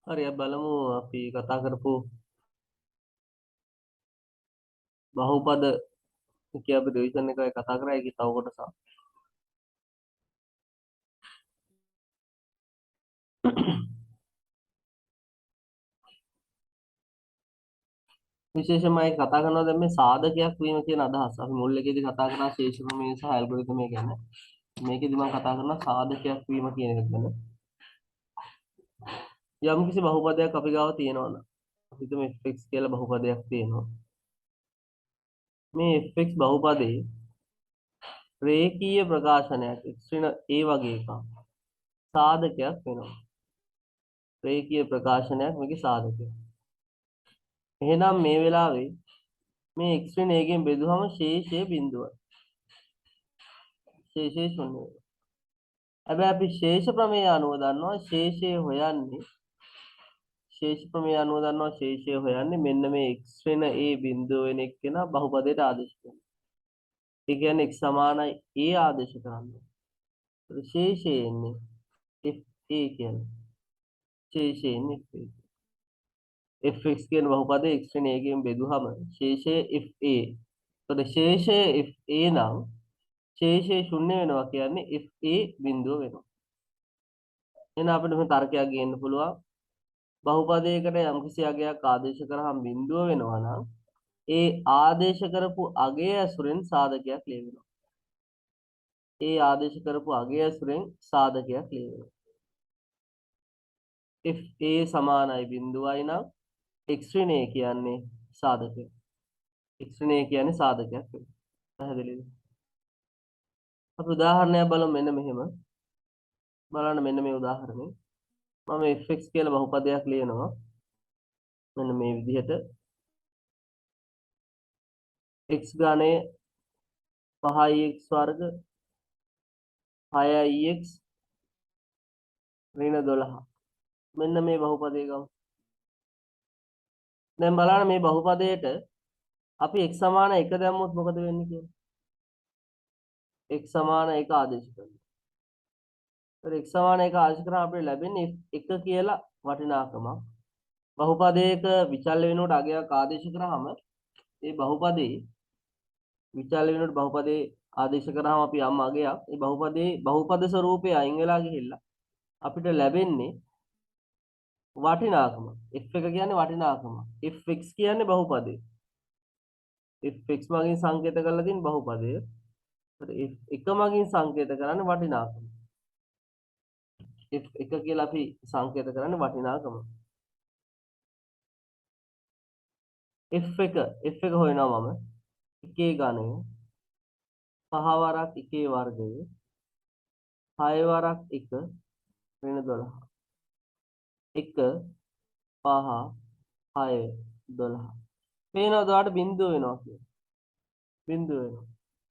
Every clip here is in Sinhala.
හරි අපි බලමු අපි කතා කරපු බහුපද කිය අපි රිවිෂන් එකයි කතා කරා ඒකේ තව කොටසක්. විශේෂයෙන්ම ඒක කතා කරනවා දැන් මේ සාධකයක් වීම කියන අදහස. අපි මුල් එකේදී කතා කරා ශේෂ ප්‍රමේය සහ ඇල්ගොරිතමය ගැන. මේකෙදි මම කතා කරනවා සාධකයක් වීම කියන එක ගැන. යම් කිසි බහුපදයක් අපි ගාව තියෙනවා නම් අපි හිතමු fx කියලා බහුපදයක් තියෙනවා. මේ fx බහුපදේ රේඛීය ප්‍රකාශනයක් x ඍණ a වගේ එකක් සාධකයක් වෙනවා. රේඛීය ප්‍රකාශනයක් මේකේ සාධකයක්. එහෙනම් මේ වෙලාවේ මේ x ඍණ a ගෙන් බෙදුවම ශේෂය බිඳුවයි. ශේෂය ශුන්‍යයි. හැබැයි අපි ශේෂ ප්‍රමේය අනුව දන්නවා ශේෂය හොයන්නේ මෙන්න මේ x වෙන a බිඳුව වෙන එක්කෙනා බහුපදයට ආදේශ කරනවා. ඒ කියන්නේ x සමානයි a ආදේශ කරන්නේ. ඒත් ශේෂය එන්නේ fa කියන්නේ. ශේෂය එන්නේ fa. fx කියන බහුපදයේ x වෙන a ගෙන් බෙදුවම ශේෂය fa. එතකොට ශේෂය fa නම් ශේෂය ශුන්‍ය වෙනවා කියන්නේ fa බිඳුව වෙනවා. එහෙනම් අපිට මේ තර්කයක් ගේන්න පුළුවන්. බහුපදයකට යම්කිසි අගයක් ආදේශ කරාම බිඳුව වෙනවා නම් ඒ ආදේශ කරපු අගය ඇසුරෙන් සාධකයක් ලියවෙනවා. ඒ ආදේශ කරපු අගය ඇසුරෙන් සාධකයක් ලියවෙනවා. if a සමානයි බිඳුවයි නම් x ඍණය කියන්නේ සාධකයක්. x ඍණය කියන්නේ සාධකයක් වෙනවා. පැහැදිලිද? අපි උදාහරණයක් බලමු මෙන්න මෙහෙම. බලන්න මෙන්න මේ උදාහරණය. මම fx කියලා බහුපදයක් ලියනවා. මෙන්න මේ විදිහට x ගානේ 5x වර්ග 6x ඍණ 12. මෙන්න මේ බහුපදයේ ගමු. දැන් බලන්න මේ බහුපදයට අපි x සමාන 1 දැම්මොත් මොකද වෙන්නේ කියලා. x සමාන 1 ආදේශ කරනවා. ඒතර x සමාන 1 ආදේශ කරාම අපිට ලැබෙන්නේ 1 කියලා වටිනාකමක්. බහුපදයක විචල්්‍ය වෙනුවට අගයක් ආදේශ කරාම ඒ බහුපදේ විචල්්‍ය වෙනුවට බහුපදේ ආදේශ කරාම අපි යම් අගයක් ඒ බහුපදේ බහුපද ස්වරූපේ අයින් වෙලා ගිහිල්ලා අපිට ලැබෙන්නේ වටිනාකම. f එක කියන්නේ වටිනාකම. fx කියන්නේ බහුපදේ. fx මගින් සංකේත කරලා තියෙන බහුපදය. එක මගින් සංකේත කරන්නේ වටිනාකම. f1 කියලා අපි සංකේත කරන්නේ වටිනාකම. f1 හොයනවා මම 1 ඝනය 5 වරක් 1 වර්ගය 6 වරක් 1 ඍණ 12. 1 5 6 12. පේනවද ඔයාලට බිඳුව වෙනවා කියලා? බිඳුව වෙනවා.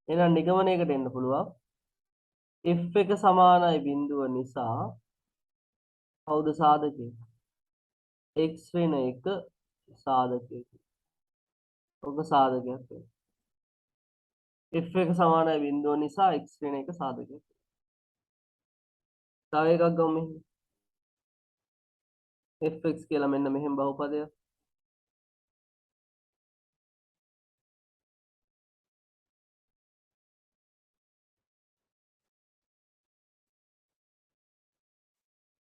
එහෙනම් නිගමනයකට එන්න පුළුවන්. f1 සමානයි බිඳුව නිසා කවුද සාධකය? x ඍණ 1 සාධකය. ඔක සාධකයක් වෙනවා. f1 සමානයි බිඳුව නිසා x ඍණ 1 සාධකයක්. තව එකක් ගමු මෙහෙම. fx කියලා මෙන්න මෙහෙම බහුපදයක්.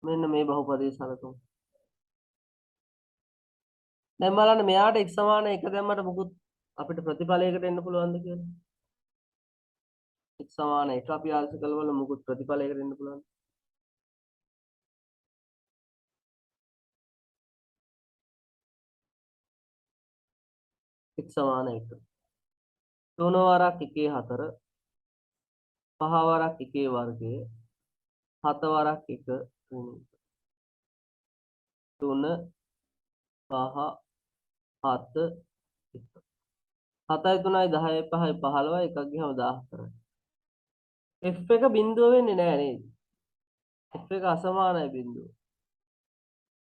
මෙන්න මේ බහුපදයේ සලකමු. දැන් බලන්න මෙයාට x සමාන 1 දැම්මට මොකුත් අපිට ප්‍රතිඵලයකට එන්න පුළුවන්ද කියලා? x සමාන 1 අපි ආල්ස කළවල මොකුත් ප්‍රතිඵලයකට එන්න පුළුවන්ද? x සමාන 1. 3 වරක් 1 4 5 වරක් 1 වර්ගය 7 වරක් 1 3 5 7 1 7යි 3යි 10යි 5යි 15යි එකක් ගියම 14යි. f1 බිඳුව වෙන්නේ නැහැ නේද? f1 අසමානයි බිඳුව.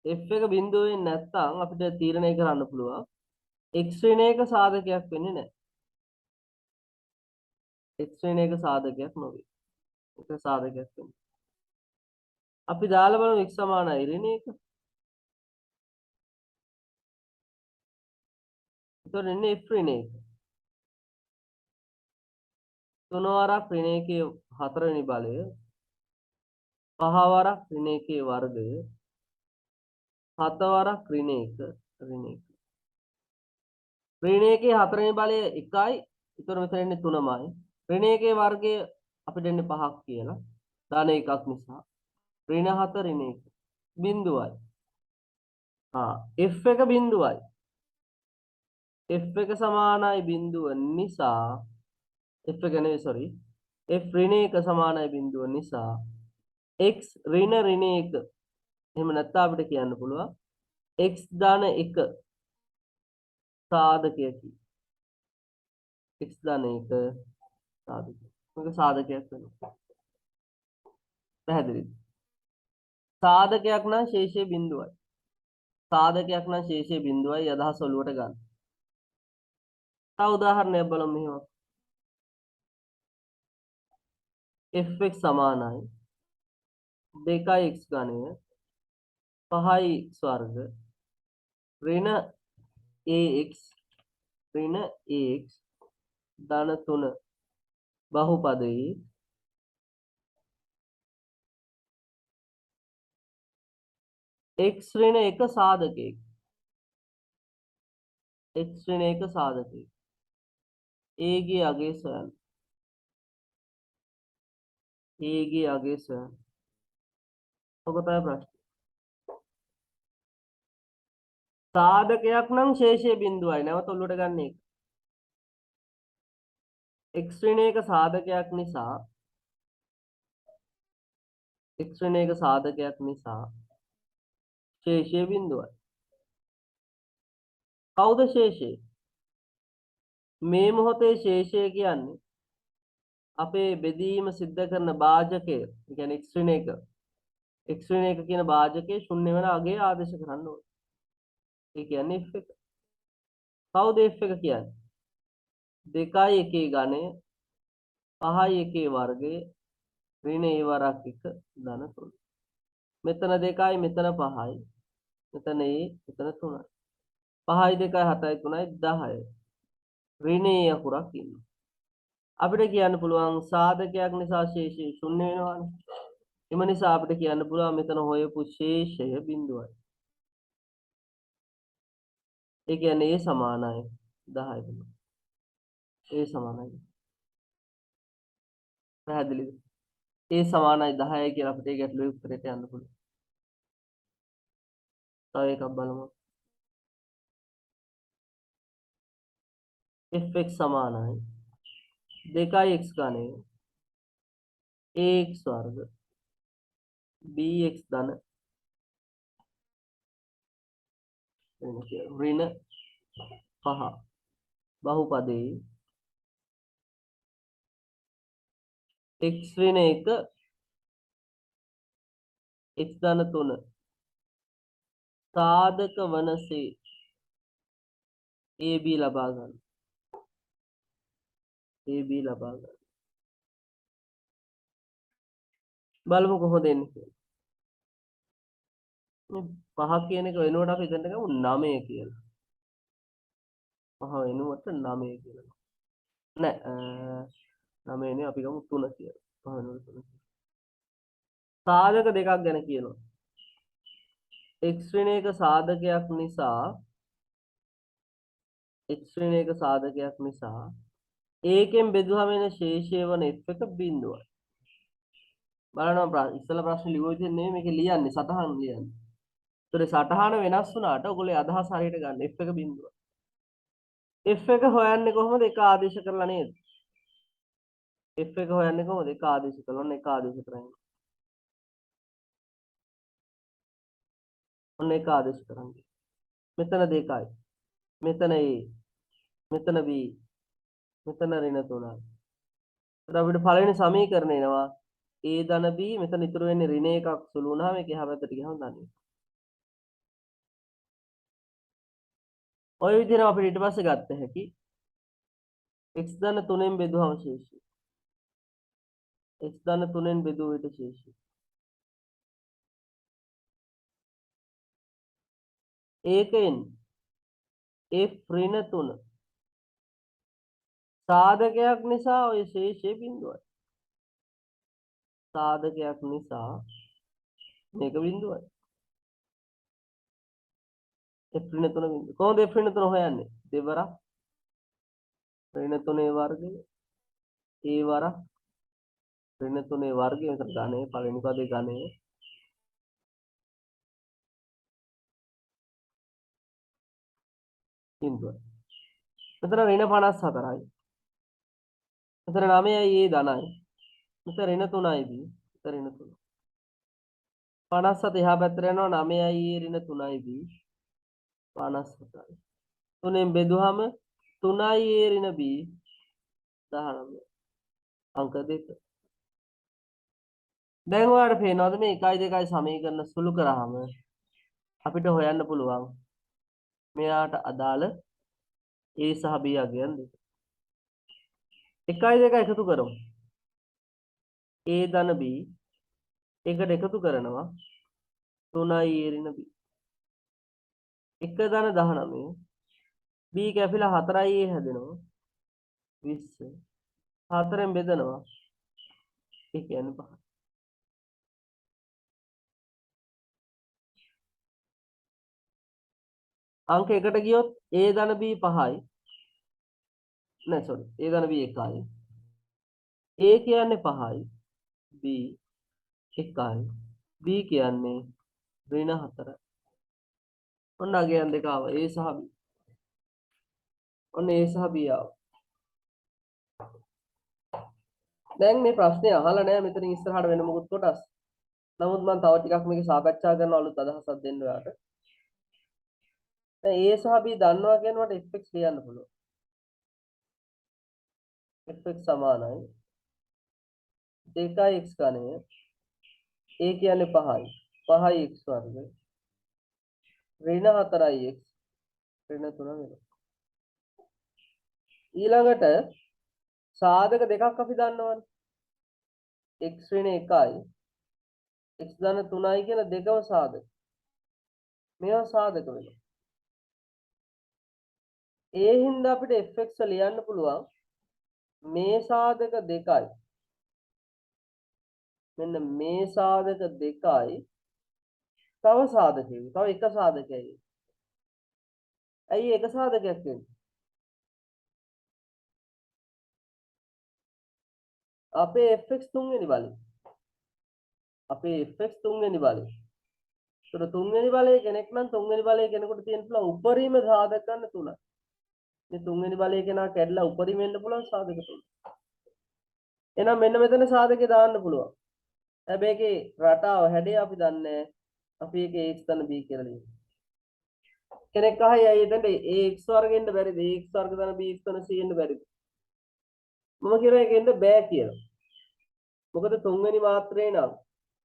f1 බිඳුව වෙන්නේ නැත්නම් අපිට තීරණය කරන්න පුළුවන් x ඍණ 1 සාධකයක් වෙන්නේ නැහැ. x ඍණ 1 සාධකයක් නොවේ. ඒක සාධකයක් වෙන්නේ. අපි දාලා බලමු x සමානයි ඍණ 1. එතකොට එන්නේ f ඍණ 1. 3 වරක් ඍණ 1 4වෙනි බලය 5 වරක් ඍණ 1 වර්ගය 7 වරක් ඍණ 1 ඍණ 1. ඍණ 1 4වෙනි බලය 1යි. ඒතර මෙතන එන්නේ 3මයි. ඍණ 1 වර්ගය අපිට එන්නේ 5ක් කියලා. ධන එකක් නිසා. ඍණ 7 ඍණ 1 බිඳුවයි. f එක බිඳුවයි. f එක සමානයි බිඳුව නිසා f එක නෙවෙයි sorry. f ඍණ 1 සමානයි බිඳුව නිසා x ඍණ 1 එහෙම නැත්නම් අපිට කියන්න පුළුවන් x ධන 1 සාධකයකි. x ධන 1 සාධකයක්. මේක සාධකයක් වෙනවා. පැහැදිලිද? සාධකයක් නම් ශේෂය බිඳුවයි. සාධකයක් නම් ශේෂය බිඳුවයි අදහස ඔලුවට ගන්න. තව උදාහරණයක් බලමු මෙහෙම. fx සමානයි 2x ඝනය 5x වර්ග ඍණ ax ඍණ ax ධන 3 බහුපදයේ x ඍණ 1 සාධකයක x ඍණ 1 සාධකයක a ගේ අගය සොයන්න. a ගේ අගය සොයන්න. ඔක තමයි ප්‍රශ්නේ. සාධකයක් නම් ශේෂය බිඳුවයි. නැවත ඔලුවට ගන්න එක. x ඍණ 1 සාධකයක් නිසා x ඍණ 1 සාධකයක් නිසා ශේෂය බිඳුවයි. කවුද ශේෂය? මේ මොහොතේ ශේෂය කියන්නේ අපේ බෙදීම සිද්ධ කරන භාජකය. ඒ කියන්නේ x ඍණ 1 x ඍණ 1 කියන භාජකයේ ශුන්‍ය වෙන අගය ආදේශ කරන්න ඕනේ. ඒ කියන්නේ f එක. කවුද f එක කියන්නේ? 2යි 1 ඝනය 5යි 1 වර්ගය ඍණ a වරක් 1 ධන 3. මෙතන 2යි මෙතන 5යි මෙතන a මෙතන 3යි. 5යි 2යි 7යි 3යි 10යි. ඍණ a අකුරක් ඉන්නවා. අපිට කියන්න පුළුවන් සාධකයක් නිසා ශේෂය ශුන්‍ය වෙනවානේ. එම නිසා අපිට කියන්න පුළුවන් මෙතන හොයපු ශේෂය බිඳුවයි. ඒ කියන්නේ a සමානයි 10යි වෙනවා. a සමානයි. පැහැදිලිද? a සමානයි 10යි කියලා අපිට ඒ ගැටලුවේ උත්තරයට යන්න පුළුවන්. තව එකක් බලමු. fx සමානයි 2x ඝනය ax වර්ග bx ධන ඍණ 5 බහුපදයේ x ඍණ 1 x ධන 3 සාධක වනසේ ab ලබා ගන්න. ab ලබා ගන්න. බලමු කොහොමද එන්නේ කියලා. මේ 5 කියන එක වෙනුවට අපි හිතන්න ගමු 9 කියලා. 5 වෙනුවට 9 කියලා. නෑ 9 නේ අපි ගමු 3 කියලා. 5 වෙනුවට 3. සාධක දෙකක් ගැන කියනවා. x ඍණ 1 සාධකයක් නිසා x ඍණ 1 සාධකයක් නිසා ඒකෙන් බෙදුවම එන ශේෂය වන f එක බිඳුවයි. බලනවා ඉස්සෙල්ලා ප්‍රශ්නේ ලියුව විදිහ නෙමෙයි මේක ලියන්නේ සටහන් ලියන්නේ. ඒතර සටහන වෙනස් වුණාට ඔයගොල්ලෝ අදහස හරියට ගන්න f එක බිඳුව. f එක හොයන්නේ කොහොමද? එක ආදේශ කරලා නේද? f එක හොයන්නේ කොහොමද? එක ආදේශ කරලා ඔන්න එක ආදේශ කරන්නේ. ඔන්න එක ආදේශ කරන්නේ. මෙතන 2යි. මෙතන a. මෙතන b. මෙතන ඍණ 3යි. ඒත් අපිට පළවෙනි සමීකරණය එනවා a ධන b මෙතන ඉතුරු වෙන්නේ ඍණ එකක් සුළු වුණාම ඒක එහා පැත්තට ගියහම දන්නේ. ඔය විදිහට අපිට ඊට පස්සේ ගත්ත හැකි x ධන 3ෙන් බෙදුවම ශේෂය. x ධන 3ෙන් බෙදුව විට ශේෂය. ඒකෙන් f ඍණ 3 සාධකයක් නිසා ඔය ශේෂයේ බිඳුවයි. සාධකයක් නිසා මේක බිඳුවයි. f ඍණ 3 බිඳුව. කොහොමද f ඍණ 3 හොයන්නේ? දෙවරක් ඍණ 3 වර්ගය a වරක් ඍණ 3 වර්ගය මෙතන ගණය පළවෙනි පදේ ගණය බිඳුවයි. මෙතන ඍණ 54යි. මෙතන 9යි a ධනයි. මෙතන ඍණ 3යි b. මෙතන ඍණ 3. 57 එහා පැත්තට යනවා 9යි a ඍණ 3යි b. 57යි. 3ෙන් බෙදුවහම 3යි a ඍණ b 19. අංක 2. දැන් ඔයාලට පේනවද මේ 1 2 සමීකරණ සුළු කරාම අපිට හොයන්න පුළුවන් මෙයාට අදාළ a සහ b අගයන් දෙක. 1 2 එකතු කරමු. a ධන b එකට එකතු කරනවා 3යි a ඍණ b. 1 ධන 19 b කැපිලා 4යි a හැදෙනවා 20. 4ෙන් බෙදනවා ඒ කියන්නේ 5. අංක 1ට ගියොත් a ධන b 5යි. නෑ සෝරි a ධන b 1යි. a කියන්නේ 5යි. b 1යි. b කියන්නේ ඍණ 4යි. ඔන්න අගයන් දෙක ආවා a සහ b. ඔන්න a සහ b ආවා. දැන් මේ ප්‍රශ්නේ අහලා නැහැ මෙතනින් ඉස්සරහට වෙන මොකුත් කොටස්. නමුත් මම තව ටිකක් මේක සාකච්ඡා කරන අලුත් අදහසක් දෙන්න ඔයාලට. දැන් a සහ b දන්නවා කියනකොට fx ලියන්න පුළුවන්. fx සමානයි 2x ඝනය a කියන්නේ 5යි 5යි x වර්ග ඍණ 4යි x ඍණ 3 වෙනවා. ඊළඟට සාධක දෙකක් අපි දන්නවනේ. x ඍණ 1යි x ධන 3යි කියලා දෙකම සාධක. මේවා සාධක වෙනවා. ඒ හින්දා අපිට fx ලියන්න පුළුවන් මේ සාධක දෙකයි. මෙන්න මේ සාධක දෙකයි තව සාධකයක. තව එක සාධකයයි. ඇයි එක සාධකයක් වෙන්නේ? අපේ fx තුන්වෙනි බලය. අපේ fx තුන්වෙනි බලය. ඒතර තුන්වෙනි බලයේ කෙනෙක් නම් තුන්වෙනි බලයේ කෙනෙකුට තියෙන පුළුවන් උපරිම සාධක ගන්න 3යි. මේ තුන්වෙනි බලයේ කෙනා කැඩලා උපරිම වෙන්න පුළුවන් සාධක 3. එහෙනම් මෙන්න මෙතන සාධකේ දාන්න පුළුවන්. හැබැයි ඒකේ රටාව හැඩය අපි දන්නේ නැහැ. අපි ඒකේ x ධන b කියලා ලියමු. කෙනෙක් අහයි අය එතනට ax වර්ගෙන්න බැරිද? ax වර්ග ධන bx ධන c එන්න බැරිද? මම කියනවා ඒක එන්න බෑ කියලා. මොකද තුන්වෙනි මාත්‍රේ නම්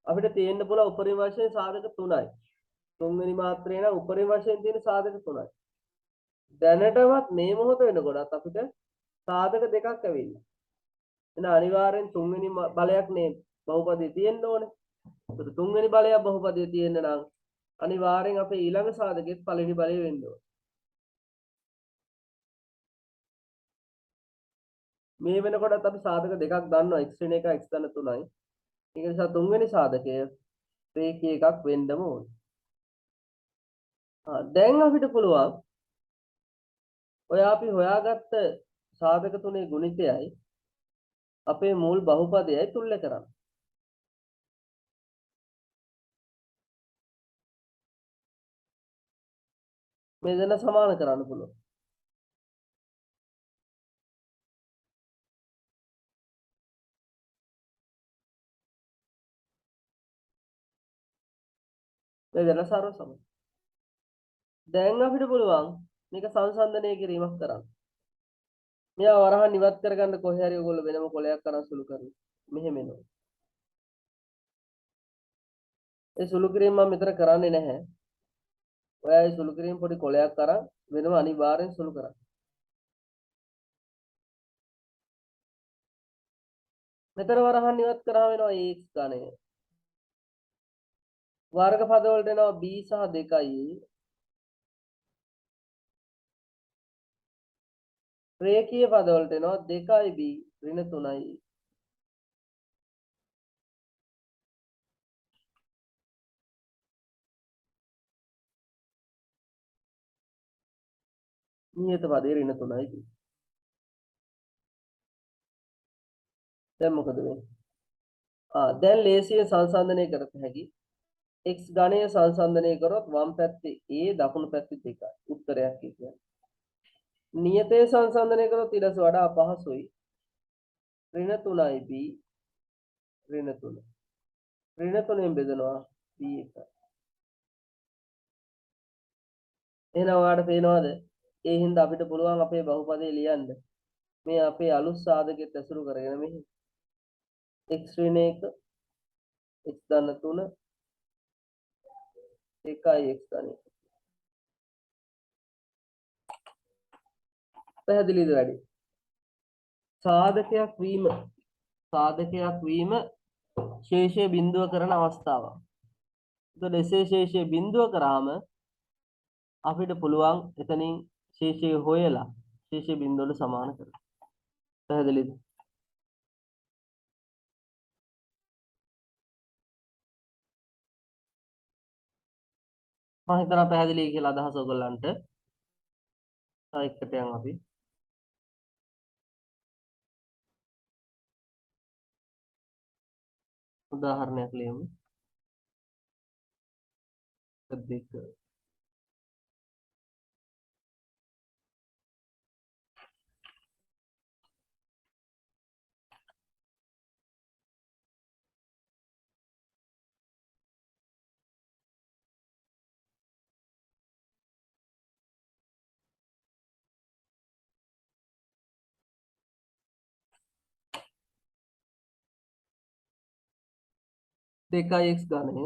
අපිට තියෙන්න පුළුවන් උපරිම වශයෙන් සාධක 3යි. තුන්වෙනි මාත්‍රේ නම් උපරිම වශයෙන් තියෙන සාධක 3යි. දැනටමත් මේ මොහොත වෙනකොටත් අපිට සාධක දෙකක් ඇවිල්ලා. එහෙනම් අනිවාර්යෙන් තුන්වෙනි බලයක් නේ බහුපදයේ තියෙන්න ඕනේ. ඒතර තුන්වෙනි බලයක් බහුපදයේ තියෙන්න නම් අනිවාර්යෙන් අපේ ඊළඟ සාධකෙත් පළවෙනි බලය වෙන්න ඕනේ. මේ වෙනකොටත් අපි සාධක දෙකක් දන්නවා x ඍණ 1 x ධන 3යි. ඒක නිසා තුන්වෙනි සාධකය රේඛීය එකක් වෙන්නම ඕනේ. දැන් අපිට පුළුවන් ඔය අපි හොයාගත්ත සාධක තුනේ ගුණිතයයි අපේ මූල් බහුපදයයි තුල්ල කරන්න. මේ දෙන්න සමාන කරන්න පුළුවන්. මේ දෙන්න සරල සමයි. දැන් අපිට පුළුවන් මේක සංසන්දනය කිරීමක් කරන්න. මෙයා වරහන් ඉවත් කරගන්න කොහේ හරි ඔයගොල්ලෝ වෙනම කොලයක් අරන් සුළු කරනවා. මෙහෙම එනවා. ඒ සුළු කිරීම මම මෙතන කරන්නේ නැහැ. ඔයා ඒ සුළු කිරීම පොඩි කොලයක් අරන් වෙනම අනිවාර්යෙන් සුළු කරන්න. මෙතන වරහන් ඉවත් කරා වෙනවා ax ඝනය. වර්ග පද වලට එනවා b සහ 2යි රේඛීය පදවලට එනවා 2b ඍණ 3යි. නියත පදේ ඍණ 3යි. දැන් මොකද වෙන්නේ? දැන් ලේසියෙන් සංසන්දනය කරත හැකි. x ඝණය සංසන්දනය කරොත් වම් පැත්තේ a දකුණු පැත්තේ 2යි. උත්තරයක් කියන්නේ. නියතයේ සංසන්දනය කරොත් ඊට වඩා අපහසුයි. ඍණ 3යි b ඍණ 3. ඍණ 3ෙන් බෙදනවා b 1. එහෙනම් ඔයාලට පේනවද? ඒ හින්දා අපිට පුළුවන් අපේ බහුපදේ ලියන්න. මේ අපේ අලුත් සාධකෙත් ඇසුරු කරගෙන මෙහි x ඍණ 1 x ධන 3 1යි x ධන 1. පැහැදිලිද වැඩි? සාධකයක් වීම ශේෂය බිඳුව කරන අවස්ථාවක්. එතකොට එසේ ශේෂය බිඳුව කරාම අපිට පුළුවන් එතනින් ශේෂය හොයලා ශේෂය බිඳුවට සමාන කරගන්න. පැහැදිලිද? මම හිතනවා පැහැදිලි කියලා අදහස ඔයගොල්ලන්ට. තව එකට යමු අපි. උදාහරණයක් ලියමු. 2 2x ඝනය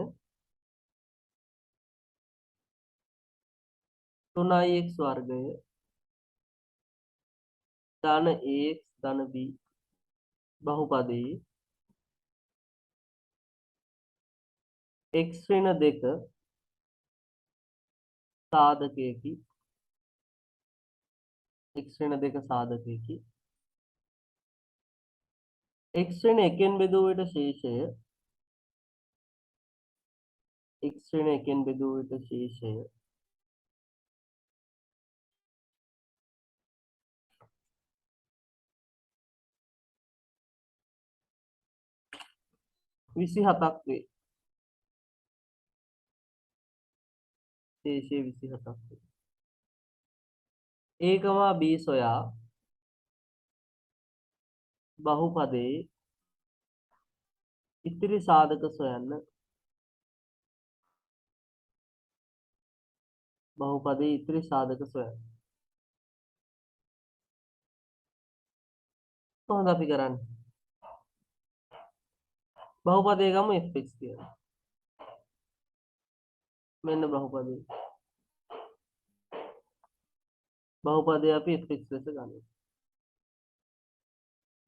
3x වර්ගය ධන ax ධන b බහුපදයේ x ඍණ 2 සාධකයකි x ඍණ 2 සාධකයකි x ඍණ 1න් බෙදූ විට ශේෂය x ඍණ 1න් බෙදූ විට ශේෂය විසිහතක් වේ. ශේෂය 27ක් වේ. ඒකමා b සොයා බහුපදයේ ඉතිරි සාධක සොයන්න. බහුපදයේ ඉතිරි සාධක සොයන්න. කොහොමද අපි කරන්නේ? බහුපදයේ ගමු fx කියලා. මෙන්න බහුපදයේ. බහුපදයේ අපි fx ලෙස ගන්නවා.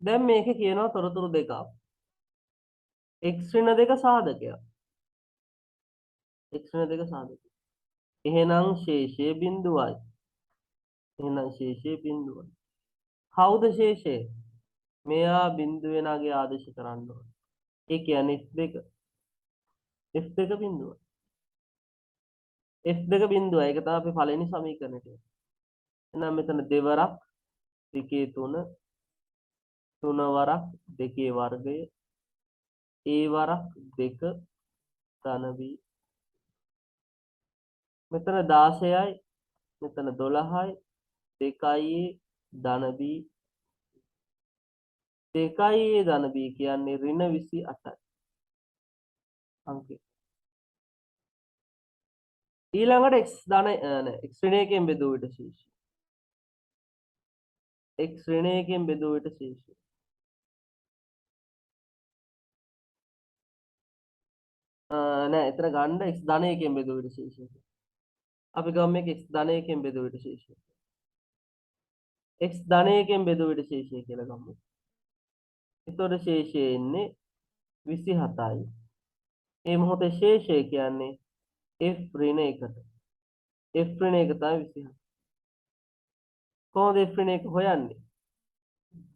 දැන් මේකේ කියනවා තොරතුරු දෙකක්. x ඍණ 2 සාධකයක්. x ඍණ 2 සාධකයක්. එහෙනම් ශේෂය බිඳුවයි. එහෙනම් ශේෂය බිඳුවයි. කවුද ශේෂය? මෙයා බිඳුවේ නාගේ ආදේශ කරන්න ඕනේ. ඒ කියන්නේ f2. f2 බිඳුව. f2 බිඳුව. ඒක තමයි අපි පළවෙනි සමීකරණයට. එහෙනම් මෙතන දෙවරක් 2 3 3 වරක් 2 වර්ගය a වරක් 2 ධන b මෙතන 16යි මෙතන 12යි 2යි ධන b 2යි ධන b කියන්නේ ඍණ 28යි අංකය. ඊළඟට x ධන x ඍණ 1කින් බෙදූ විට ශේෂය. x ඍණ 1කින් බෙදූ විට ශේෂය. නෑ එතන ගන්න x ධන 1කින් බෙදූ විට ශේෂය. අපි ගමු මේක x ධන 1කින් බෙදූ විට ශේෂය. x ධන 1කින් බෙදූ විට ශේෂය කියලා ගමු. එතකොට ශේෂය එන්නේ 27යි. මේ මොහොතේ ශේෂය කියන්නේ f ඍණ 1ට. f ඍණ 1 තමයි 27. කොහොමද f ඍණ 1 හොයන්නේ?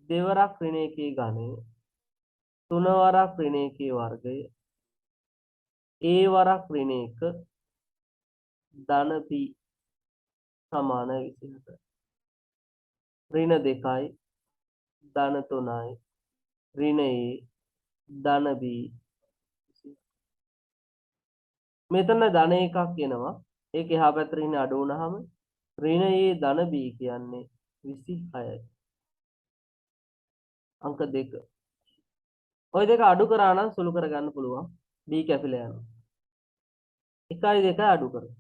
දෙවරක් ඍණ 1 ඝනය, තුනවරක් ඍණ 1 වර්ගය, a වරක් ඍණ 1 ධන b සමාන 27. ඍණ 2යි ධන 3යි ඍණ a ධන b. මෙතන ධන එකක් එනවා. ඒක එහා පැත්තට ඍණ අඩු වුණාම ඍණ a ධන b කියන්නේ 26යි. අංක 2. ওই දෙක අඩු කරා නම් සුළු කරගන්න පුළුවන්. b කැපිලා යනවා. 1යි 2යි අඩු කරමු.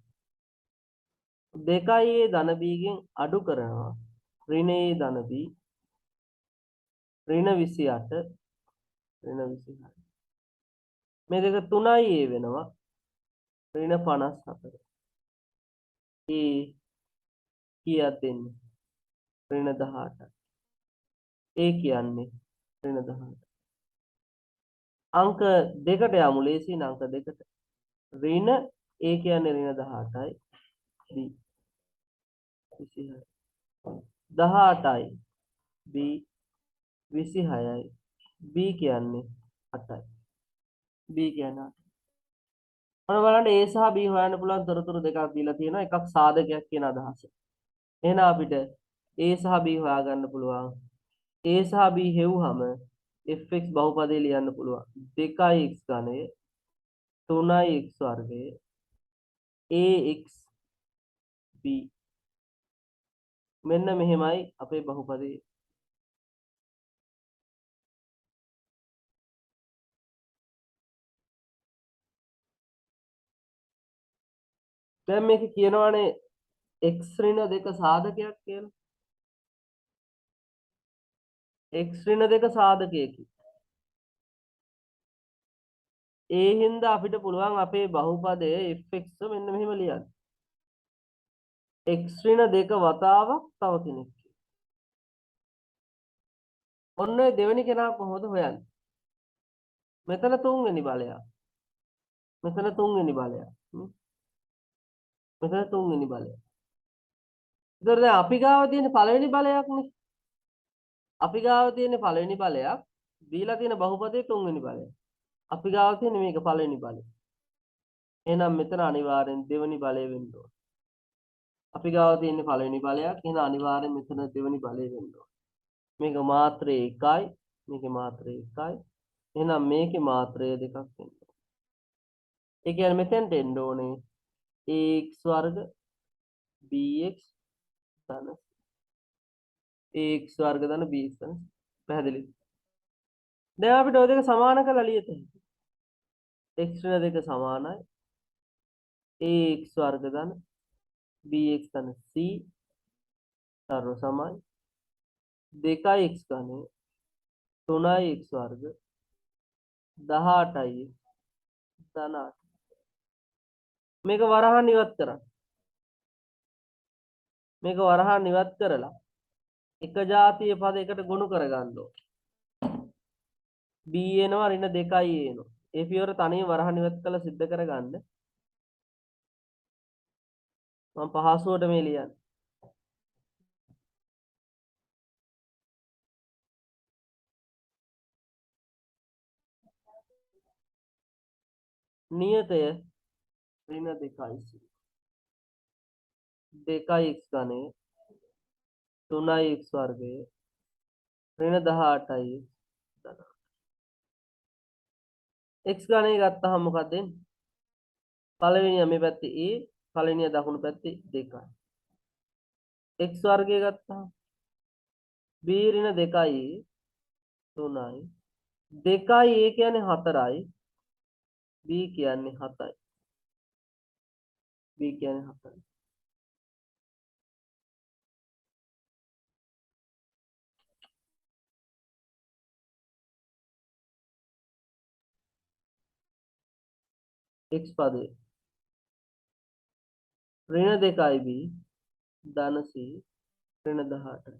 2යි a ධන b ගෙන් අඩු කරනවා ඍණ a ධන b ඍණ 28 ඍණ 26. මේ දෙක 3යි a වෙනවා ඍණ 54. a කීයක් දෙන්නේ? ඍණ 18. a කියන්නේ ඍණ 18. අංක දෙකට යමු ලේසියෙන් අංක දෙකට. ඍණ a කියන්නේ ඍණ 18යි b 26යි. 18යි b 26යි b කියන්නේ 8යි. b කියන්නේ 8. ඔන්න බලන්න a සහ b හොයන්න පුළුවන් තොරතුරු දෙකක් දීලා තියෙනවා. එකක් සාධකයක් කියන අදහස. එහෙනම් අපිට a සහ b හොයාගන්න පුළුවන්. a සහ b හෙව්වහම fx බහුපදේ ලියන්න පුළුවන්. 2x ඝනය 3x වර්ගය ax b. මෙන්න මෙහෙමයි අපේ බහුපදේ. දැන් මේක කියනවානේ x ඍණ 2 සාධකයක් කියලා. x ඍණ 2 සාධකයකි. ඒ හින්දා අපිට පුළුවන් අපේ බහුපදය fx මෙන්න මෙහෙම ලියන්න. x ඍණ 2 වතාවක් තව කෙනෙක්. ඔන්න ඔය දෙවෙනි කෙනා කොහොමද හොයන්නේ? මෙතන තුන්වෙනි බලයක්. මෙතන තුන්වෙනි බලයක්. මෙතන තුන්වෙනි බලය. ඒතර දැන් අපි ගාව තියෙන පළවෙනි බලයක්නේ. අපි ගාව තියෙන පළවෙනි බලයක් දීලා තියෙන බහුපදයේ තුන්වෙනි බලය. අපි ගාව තියෙන මේක පළවෙනි බලය. එහෙනම් මෙතන අනිවාර්යෙන් දෙවෙනි බලය වෙන්න ඕන. අපි ගාව තියෙන පළවෙනි බලයක් එහෙනම් අනිවාර්යෙන් මෙතන දෙවෙනි බලය වෙන්න ඕන. මේක මාත්‍රේ 1යි මේකේ මාත්‍රේ 1යි. එහෙනම් මේකේ මාත්‍රය 2ක් වෙන්න ඕන. ඒ කියන්නේ මෙතෙන්ට එන්න ඕනේ ax වර්ග bx ධන ax වර්ග ධන bx ධන. පැහැදිලිද? දැන් අපිට ඔය දෙක සමාන කරලා ලියත හැකියි. x ඍණ 2 සමානයි ax වර්ග ධන bx ධන c සර්ව සමයි 2x ඝනය 3x වර්ග 18යි ධන 8. මේක වරහන් ඉවත් කරන්න. මේක වරහන් ඉවත් කරලා එක ජාතිය පද එකට ගොනු කරගන්න ඕන. b එනවා ඍණ 2යි එනවා. ඒ පියවර තනියම වරහන් ඉවත් කරලා සිද්ධ කරගන්න. මම පහසුවට මේ ලියන්නේ. නියතය ඍණ 2යි 2x ඝනය 3x වර්ගය ඍණ 18යි ධන. x ඝනය ගත්තාම මොකක්ද එන්නේ? පළවෙනිය මේ පැත්තේ a පළවෙනිය දකුණු පැත්තේ 2යි. x වර්ගය ගත්තාම b ඍණ 2යි 3යි 2යි a කියන්නේ 4යි b කියන්නේ 7යි. b කියන්නේ 7යි. x පදේ ඍණ 2යි b ධන c ඍණ 18යි.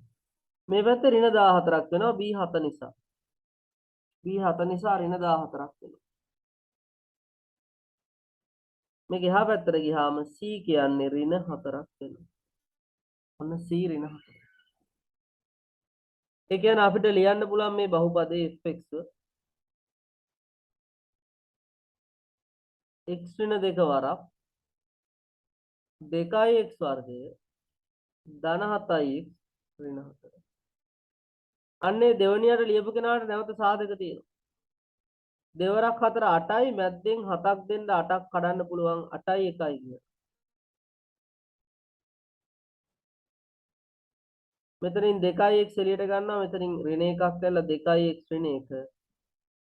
මේ පැත්තේ ඍණ 14ක් වෙනවා b 7 නිසා. b 7 නිසා ඍණ 14ක් වෙනවා. මේක එහා පැත්තට ගියාම c කියන්නේ ඍණ 4ක් වෙනවා. ඔන්න c ඍණ 4. ඒ කියන්නේ අපිට ලියන්න පුළුවන් මේ බහුපදයේ fx x ඍණ 2 වරක් 2x වර්ගය ධන 7x ඍණ 4. අන්නේ දෙවණියට ලියපු කෙනාට නැවත සාධක තියෙනවා. දෙවරක් 4 8යි මැද්දෙන් 7ක් දෙන්න 8ක් කඩන්න පුළුවන් 8යි 1යි කියන. මෙතනින් 2x එළියට ගන්නවා මෙතනින් ඍණ 1ක් ඇල්ල 2x ඍණ 1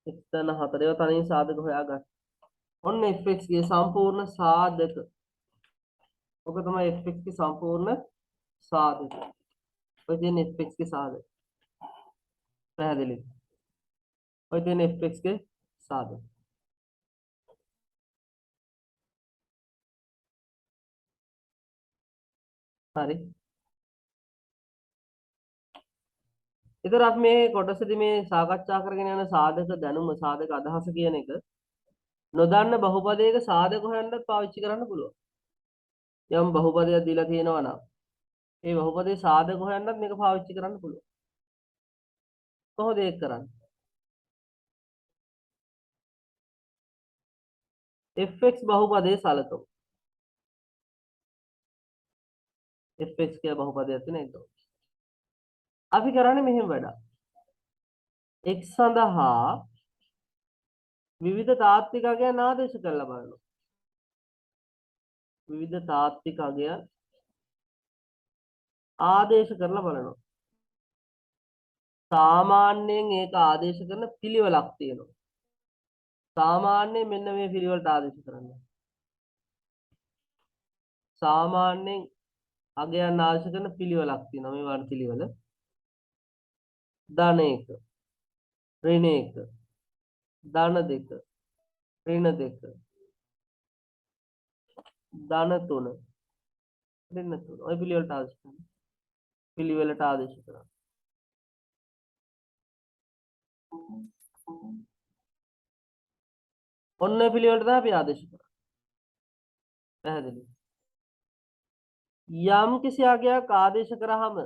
x ධන 4 ඒවා තනින් සාධක හොයාගන්න. ඔන්න fx ගේ සම්පූර්ණ සාධක. ඔක තමයි fx ගේ සම්පූර්ණ සාධක. ඔය තියෙන fx ගේ සාධක. පැහැදිලිද? ඔය තියෙන fx ගේ සාධක. හරි. ඒතර අපි මේ කොටසදී මේ සාකච්ඡා කරගෙන යන සාධක දැනුම සාධක අදහස කියන එක නොදන්න බහුපදයක සාධක හොයන්නත් පාවිච්චි කරන්න පුළුවන්. යම් බහුපදයක් දීලා තියෙනවා නම් ඒ බහුපදයේ සාධක හොයන්නත් මේක පාවිච්චි කරන්න පුළුවන්. කොහොමද ඒක කරන්නේ? fx බහුපදයේ සලකමු. fx කියලා බහුපදයක් තියෙන එක. අපි කරන්නේ මෙහෙම වැඩක්. x සඳහා විවිධ තාත්වික අගයන් ආදේශ කරලා බලනවා. විවිධ තාත්වික අගයන් ආදේශ කරලා බලනවා. සාමාන්‍යයෙන් ඒක ආදේශ කරන පිළිවෙලක් තියෙනවා. සාමාන්‍යයෙන් මෙන්න මේ පිළිවෙලට ආදේශ කරනවා. සාමාන්‍යයෙන් අගයන් ආදේශ කරන පිළිවෙලක් තියෙනවා. මේ වර්ණ පිළිවෙල. ධන 1, ඍණ 1, ධන 2, ඍණ 2, ධන 3, ඍණ 3. ඔය පිළිවෙලට ආදේශ කරනවා. පිළිවෙලට ආදේශ කරනවා. ඔන්න පිළිවෙලට තමයි අපි ආදේශ කරන්නේ. පැහැදිලි. යම් කිසි අගයක් ආදේශ කරාම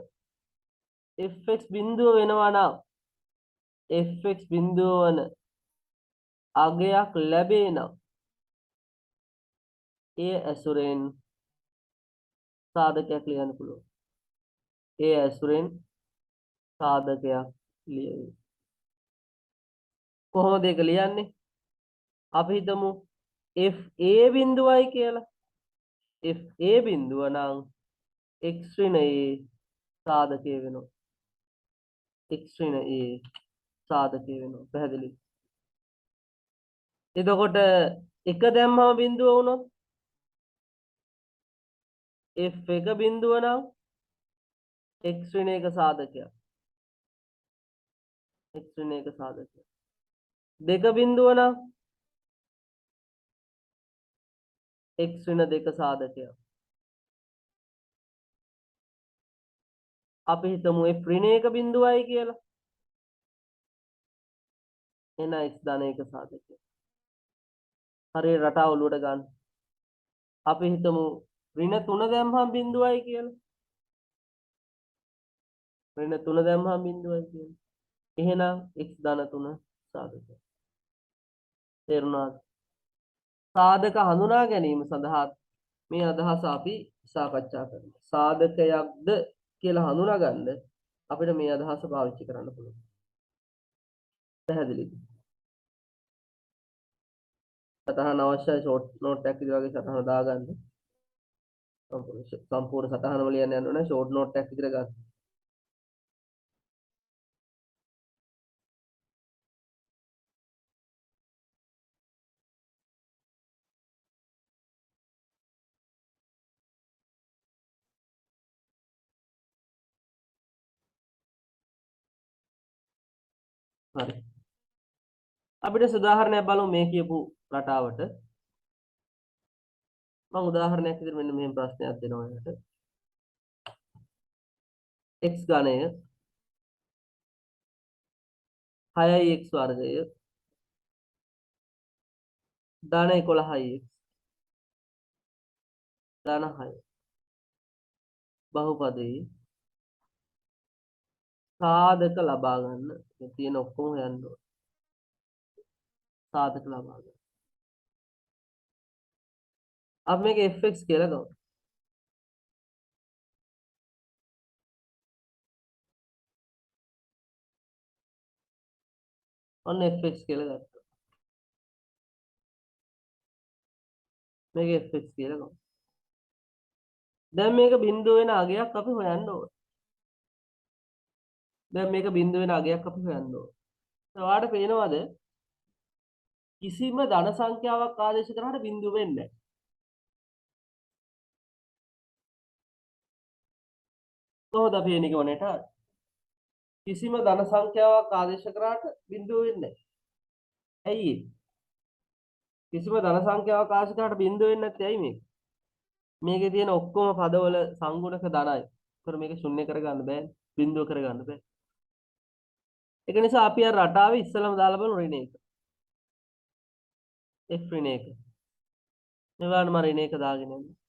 fx බිඳුව වෙනවා නම් fx බිඳුව වන අගයක් ලැබේ නම් ඒ ඇසුරෙන් සාධකයක් ලියන්න පුළුවන්. ඒ ඇසුරෙන් සාධකයක් ලියවි. කොහොමද ඒක ලියන්නේ? අපි හිතමු fa බිඳුවයි කියලා. fa බිඳුව නම් x ඍණ a සාධකය වෙනවා. x ඍණ a සාධකය වෙනවා. පැහැදිලි? එතකොට එක දැම්මම බිඳුව වුණොත් f1 බිඳුව නම් x ඍණ 1 සාධකයක්. x ඍණ 1 සාධකයක්. දෙක බිඳුව නම් x ඍණ 2 සාධකයක්. අපි හිතමු f ඍණ 1 බිඳුවයි කියලා. එන x ධන 1 සාධකයක්. හරිය රටාව ඔලුවට ගන්න. අපි හිතමු ඍණ 3 දැම්මම බිඳුවයි කියලා. ඍණ 3 දැම්මම බිඳුවයි කියලා. එහෙනම් x ධන 3 සාධකයක්. තේරුණාද? සාධක හඳුනා ගැනීම සඳහා මේ අදහස අපි සාකච්ඡා කරනවා. සාධකයක්ද කියලා හඳුනා ගන්න අපිට මේ අදහස පාවිච්චි කරන්න පුළුවන්. පැහැදිලිද? සටහන අවශ්‍යයි ෂෝට් නෝට් එකක් විදිහට වගේ සටහන දාගන්න. සම්පූර්ණ සටහනම ලියන්න යන්න ඕනේ ෂෝට් නෝට් එකක් විදිහට ගන්න. හරි. අපිට උදාහරණයක් බලමු මේ කියපු රටාවට. මම උදාහරණයක් විදිහට මෙන්න මෙහෙම ප්‍රශ්නයක් දෙනවා එකට. x ඝනය 6x වර්ගය ධන 11x ධන 6 බහුපදයේ සාධක ලබා ගන්න. මේ තියෙන ඔක්කොම හොයන්න ඕන. සාධක ලබා ගන්න. අපි මේක fx කියලා ගමු. ඔන්න fx කියලා ගත්තා. මේක fx කියලා ගමු. දැන් මේක බිඳුව වෙන අගයක් අපි හොයන්න ඕන. දැන් මේක බිඳුව වෙන අගයක් අපි හොයන්න ඕන. ඔයාලට පේනවද? කිසිම ධන සංඛ්‍යාවක් ආදේශ කරාට බිඳුව වෙන්නේ නැහැ. කොහොමද අපි එන්නේ කොනේට? කිසිම ධන සංඛ්‍යාවක් ආදේශ කරාට බිඳුව වෙන්නේ නැහැ. ඇයි ඒ? කිසිම ධන සංඛ්‍යාවක් ආදේශ කරාට බිඳුව වෙන්නේ නැත්තේ ඇයි මේක? මේකේ තියෙන ඔක්කොම පදවල සංගුණක ධනයි. ඒතර මේක ශුන්‍ය කරගන්න බෑ. බිඳුව කරගන්න බෑ. ඒක නිසා අපි අර රටාවේ ඉස්සලම දාලා බලමු ඍණ එක. F ඍණ එක. මෙවන්න මම ඍණ එක දාගෙන යනවා.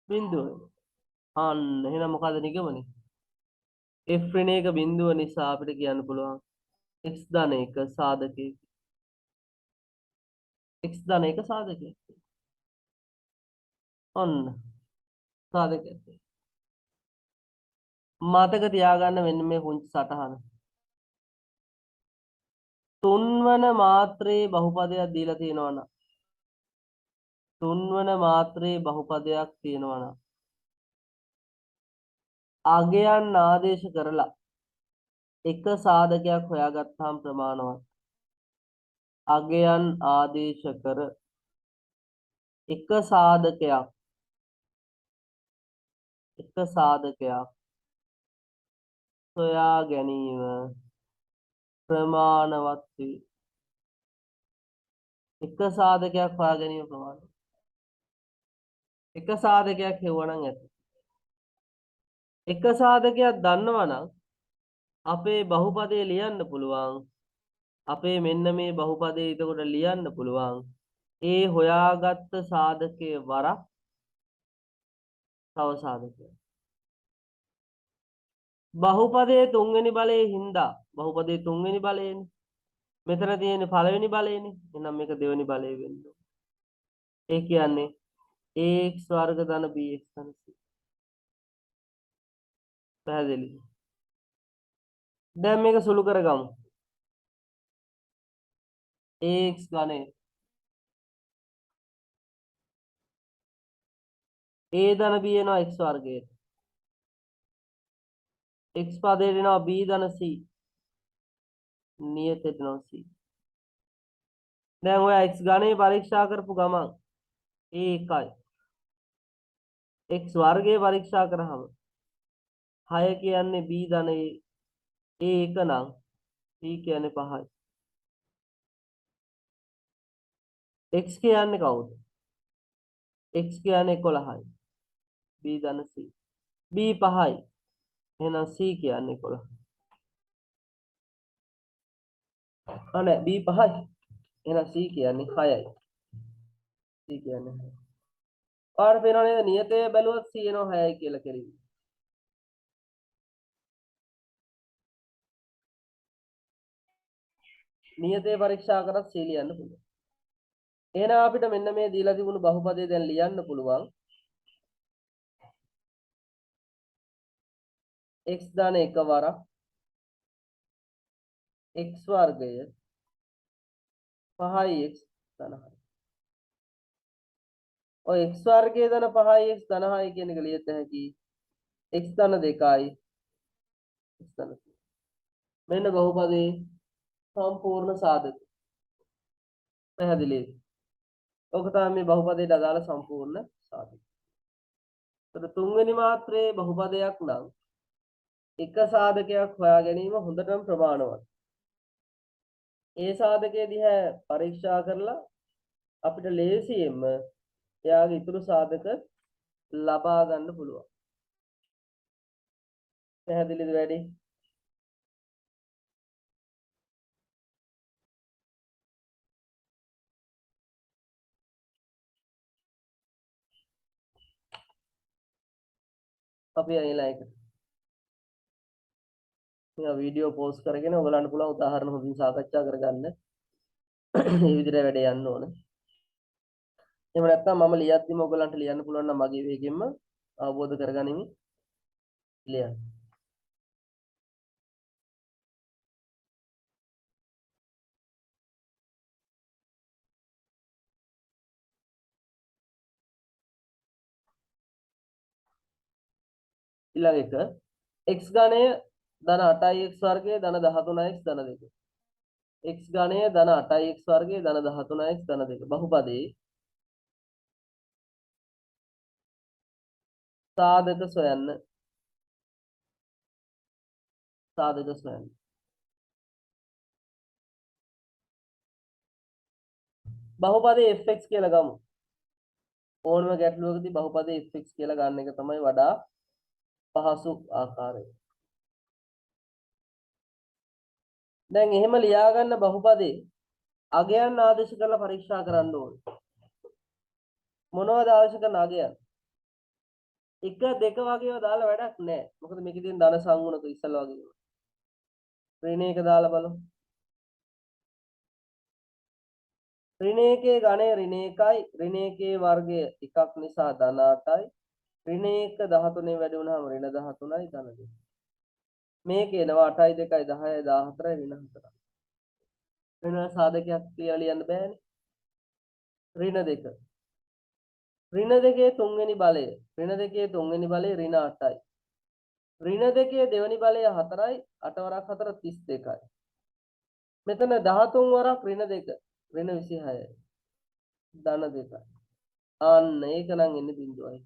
බිඳුව. අන්න එහෙනම් මොකද නිගමනේ? F ඍණ එක බිඳුව නිසා අපිට කියන්න පුළුවන් x ධන එක සාධකයක. x ධන එක සාධකයක. ඔන්න සාධකයක. මතක තියාගන්න මෙන්න මේ පුංචි සටහන. තුන්වන මාත්‍රේ බහුපදයක් දීලා තියෙනවා නම් තුන්වන මාත්‍රේ බහුපදයක් තියෙනවා නම් අගයන් ආදේශ කරලා එක සාධකයක් හොයාගත්තාම ප්‍රමාණවත්. අගයන් ආදේශ කර එක සාධකයක් සොයා ගැනීම ප්‍රමාණවත් වේ. එක සාධකයක් හොයා ගැනීම ප්‍රමාණවත්. එක සාධකයක් හෙව්වනම් ඇත. එක සාධකයක් දන්නවනම් අපේ බහුපදේ ලියන්න පුළුවන්. අපේ මෙන්න මේ බහුපදේ එතකොට ලියන්න පුළුවන්. ඒ හොයාගත්ත සාධකයේ වරක් තව සාධකයක්. බහුපදයේ තුන්වෙනි බලයේ හින්දා බහුපදයේ තුන්වෙනි බලයනේ. මෙතන තියෙන පළවෙනි බලයනේ. එහෙනම් මේක දෙවෙනි බලය වෙන්න ඕන. ඒ කියන්නේ ax වර්ග ධන bx ධන c. පැහැදිලි. දැන් මේක සුළු කරගමු. ax ගණය a ධන b එනවා x වර්ගයට. x පදයට එනවා b ධන c. නියතයට එනවා c. දැන් ඔයා x ගණය පරීක්ෂා කරපු ගමන් a එකයි. x වර්ගය පරීක්ෂා කරාම 6 කියන්නේ b ධනයේ a එක නම් c කියන්නේ 5යි. x කියන්නේ කවුද? x කියන්නේ 11යි. b ධන c. b 5යි. එහෙනම් c කියන්නේ 11. අනේ b 5යි. එහෙනම් c කියන්නේ 6යි. c කියන්නේ 6යි. ඔයාලට පේනව නේද නියතය බැලුවොත් c එනවා 6යි කියලා කෙරෙවි. නියතය පරීක්ෂා කරත් c ලියන්න පුළුවන්. එහෙනම් අපිට මෙන්න මේ දීලා තිබුණු බහුපදේ දැන් ලියන්න පුළුවන්. x ධන එක වරක් x වර්ගය 5x ධන 6. ඔය x වර්ගය ධන 5x ධන 6 කියන එක ලියත හැකි x ධන 2යි x ධන 3. මෙන්න බහුපදේ සම්පූර්ණ සාධක. පැහැදිලිද? ඔක තමයි මේ බහුපදයට අදාළ සම්පූර්ණ සාධක. ඒතර තුන්වෙනි මාත්‍රයේ බහුපදයක් නම් එක සාධකයක් හොයා ගැනීම හොඳටම ප්‍රමාණවත්. ඒ සාධකයේ දිහා පරීක්ෂා කරලා අපිට ලේසියෙන්ම එයාගේ ඉතුරු සාධක ලබා ගන්න පුළුවන්. පැහැදිලිද වැඩි? අපි ඇයිලා එකට මේ වීඩියෝ පෝස්ට් කරගෙන ඔයගලන්ට පුළුවන් උදාහරණ හොඳින් සාකච්ඡා කරගන්න. මේ විදිහට වැඩේ යන්න ඕන. එහෙම නැත්නම් මම ලියද්දිම ඔයගලන්ට ලියන්න පුළුවන් නම් මගේ වේගෙන්ම අවබෝධ කරගනිමින් ලියන්න. ඊළඟ එක x ගණය ධන 8x වර්ගය ධන 13x ධන 2. x ගණය ධන 8x වර්ගය ධන 13x ධන 2. බහුපදයේ සාධක සොයන්න. සාධක සොයන්න. බහුපදයේ fx කියලා ගමු. ඕනම ගැටලුවකදී බහුපදයේ fx කියලා ගන්න එක තමයි වඩා පහසු ආකාරය. දැන් එහෙම ලියාගන්න බහුපදේ අගයන් ආදේශ කරලා පරීක්ෂා කරන්න ඕනේ. මොනවද අවශ්‍ය කරන අගයන්? 1 2 වගේව දාලා වැඩක් නැහැ. මොකද මේකේ තියෙන ධන සංගුණක ඉස්සලා වගේ. ඍණ 1 දාලා බලමු. ඍණ 1 ගණය ඍණ 1යි ඍණ 1 වර්ගය එකක් නිසා ධන 8යි ඍණ 1 13 වැඩි වුණාම ඍණ 13යි ධන 2. මේකේ එනවා 8යි 2යි 10යි 14යි ඍණ 4යි. වෙන සාධකයක් කියලා ලියන්න බෑනේ. ඍණ 2. ඍණ 2 තුන්වෙනි බලය. ඍණ 2 තුන්වෙනි බලය ඍණ 8යි. ඍණ 2 දෙවෙනි බලය 4යි 8 වරක් 4 32යි. මෙතන 13 වරක් ඍණ 2 ඍණ 26යි. ධන 2යි. අන්න ඒක නම් එන්නේ බිඳුවයි.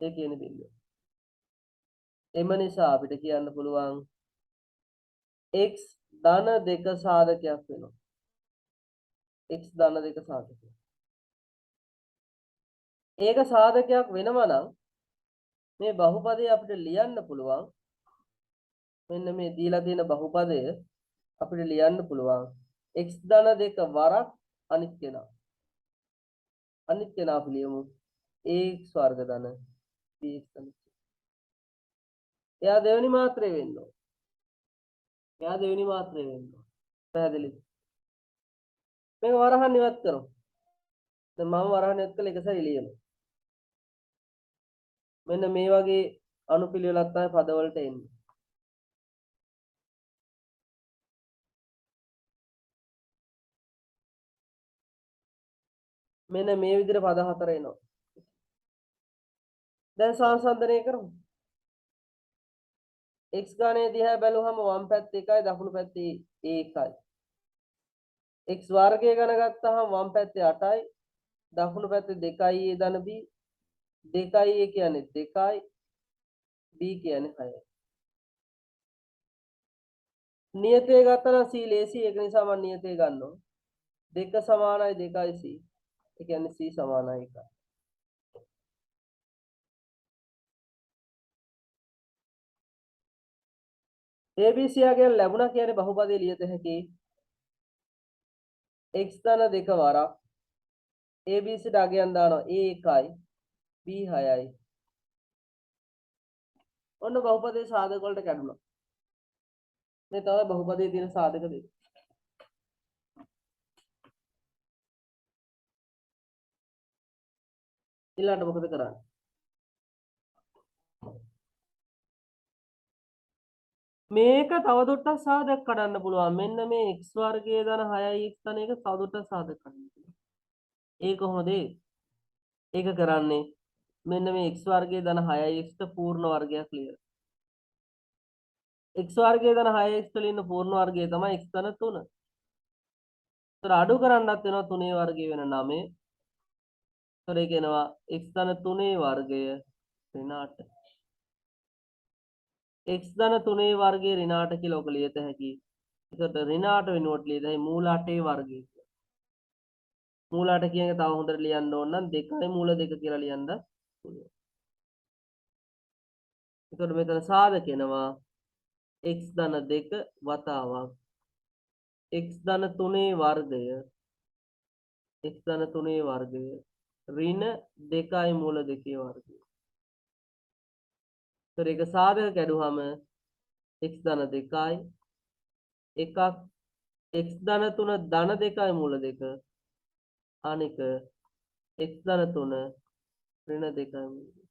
ඒ කියන්නේ බිඳුව. එම නිසා අපිට කියන්න පුළුවන් x ධන 2 සාධකයක් වෙනවා. x ධන 2 සාධකයක්. ඒක සාධකයක් වෙනවා නම් මේ බහුපදය අපිට ලියන්න පුළුවන්. මෙන්න මේ දීලා තියෙන බහුපදය අපිට ලියන්න පුළුවන් x ධන 2 වරක් අනිත් කෙනා. අනිත් කෙනා අපි ලියමු ax වර්ග ධන bx ධන. එයා දෙවෙනි මාත්‍රේ වෙන්න ඕන. එයා දෙවෙනි මාත්‍රේ වෙන්න ඕන. පැහැදිලිද? මේක වරහන් ඉවත් කරමු. දැන් මම වරහන් ඉවත් කළා එක සැරේ ලියමු. මෙන්න මේ වගේ අනුපිළිවෙලක් තමයි පදවලට එන්නේ. මෙන්න මේ විදිහට පද හතර එනවා. දැන් සංසන්දනය කරමු. x ගණය දිහා බැලුවම වම් පැත්තේ 1යි දකුණු පැත්තේ 1යි. x වර්ගය ගණන ගත්තාම වම් පැත්තේ 8යි දකුණු පැත්තේ 2යි a ධන b 2යි a කියන්නේ 2යි b කියන්නේ 6යි. නියතය ගත්තා නම් c ලේසි ඒක නිසා මම නියතය ගන්නවා. 2 සමානයි 2යි c. ඒ කියන්නේ c සමානයි 1යි. ABC යගෙන් ලැබුණා කියන්නේ බහුපදයේ ලියත හැකි x ධන 2 වරක් ABC ට අගයන් දානවා a 1යි b 6යි. ඔන්න බහුපදයේ සාධක වලට කැඩුණා. මේ තමයි බහුපදයේ තියෙන සාධක දෙක. ඊළඟට මොකද කරන්නේ? මේක තවදුරටත් සාධක කඩන්න පුළුවන්. මෙන්න මේ x වර්ගයේ ධන 6යි x ධන 1 තවදුරටත් සාධක කඩන්න පුළුවන්. ඒ කොහොමද? ඒක කරන්නේ මෙන්න මේ x වර්ගයේ ධන 6යි x ට පූර්ණ වර්ගයක් ලියලා. x වර්ගයේ ධන 6x වල ඉන්න පූර්ණ වර්ගය තමයි x ධන 3. ඒතර අඩු කරන්නත් වෙනවා 3 වර්ගය වෙන 9. ඒතර ඒක එනවා x ධන 3 වර්ගය ඍණ 8. x ධන 3 වර්ගය ඍණ 8 කියලා ඔක ලියත හැකියි. ඒකට ඍණ 8 වෙනුවට ලියද හැකි මූල 8 වර්ගය. මූල 8 කියන එක තව හොඳට ලියන්න ඕන නම් 2යි මූල 2 කියලා ලියන්න පුළුවන්. ඒකට මෙතන සාධක එනවා x ධන 2 වතාවක් x ධන 3 වර්ගය x ධන 3 වර්ගය ඍණ 2යි මූල 2 වර්ගය. तो एक साधक කැඩුවම x ධන 2යි එකක් x ධන 3 ධන 2යි මූල 2 අනික x ධන 3 ඍණ 2යි මූල 2.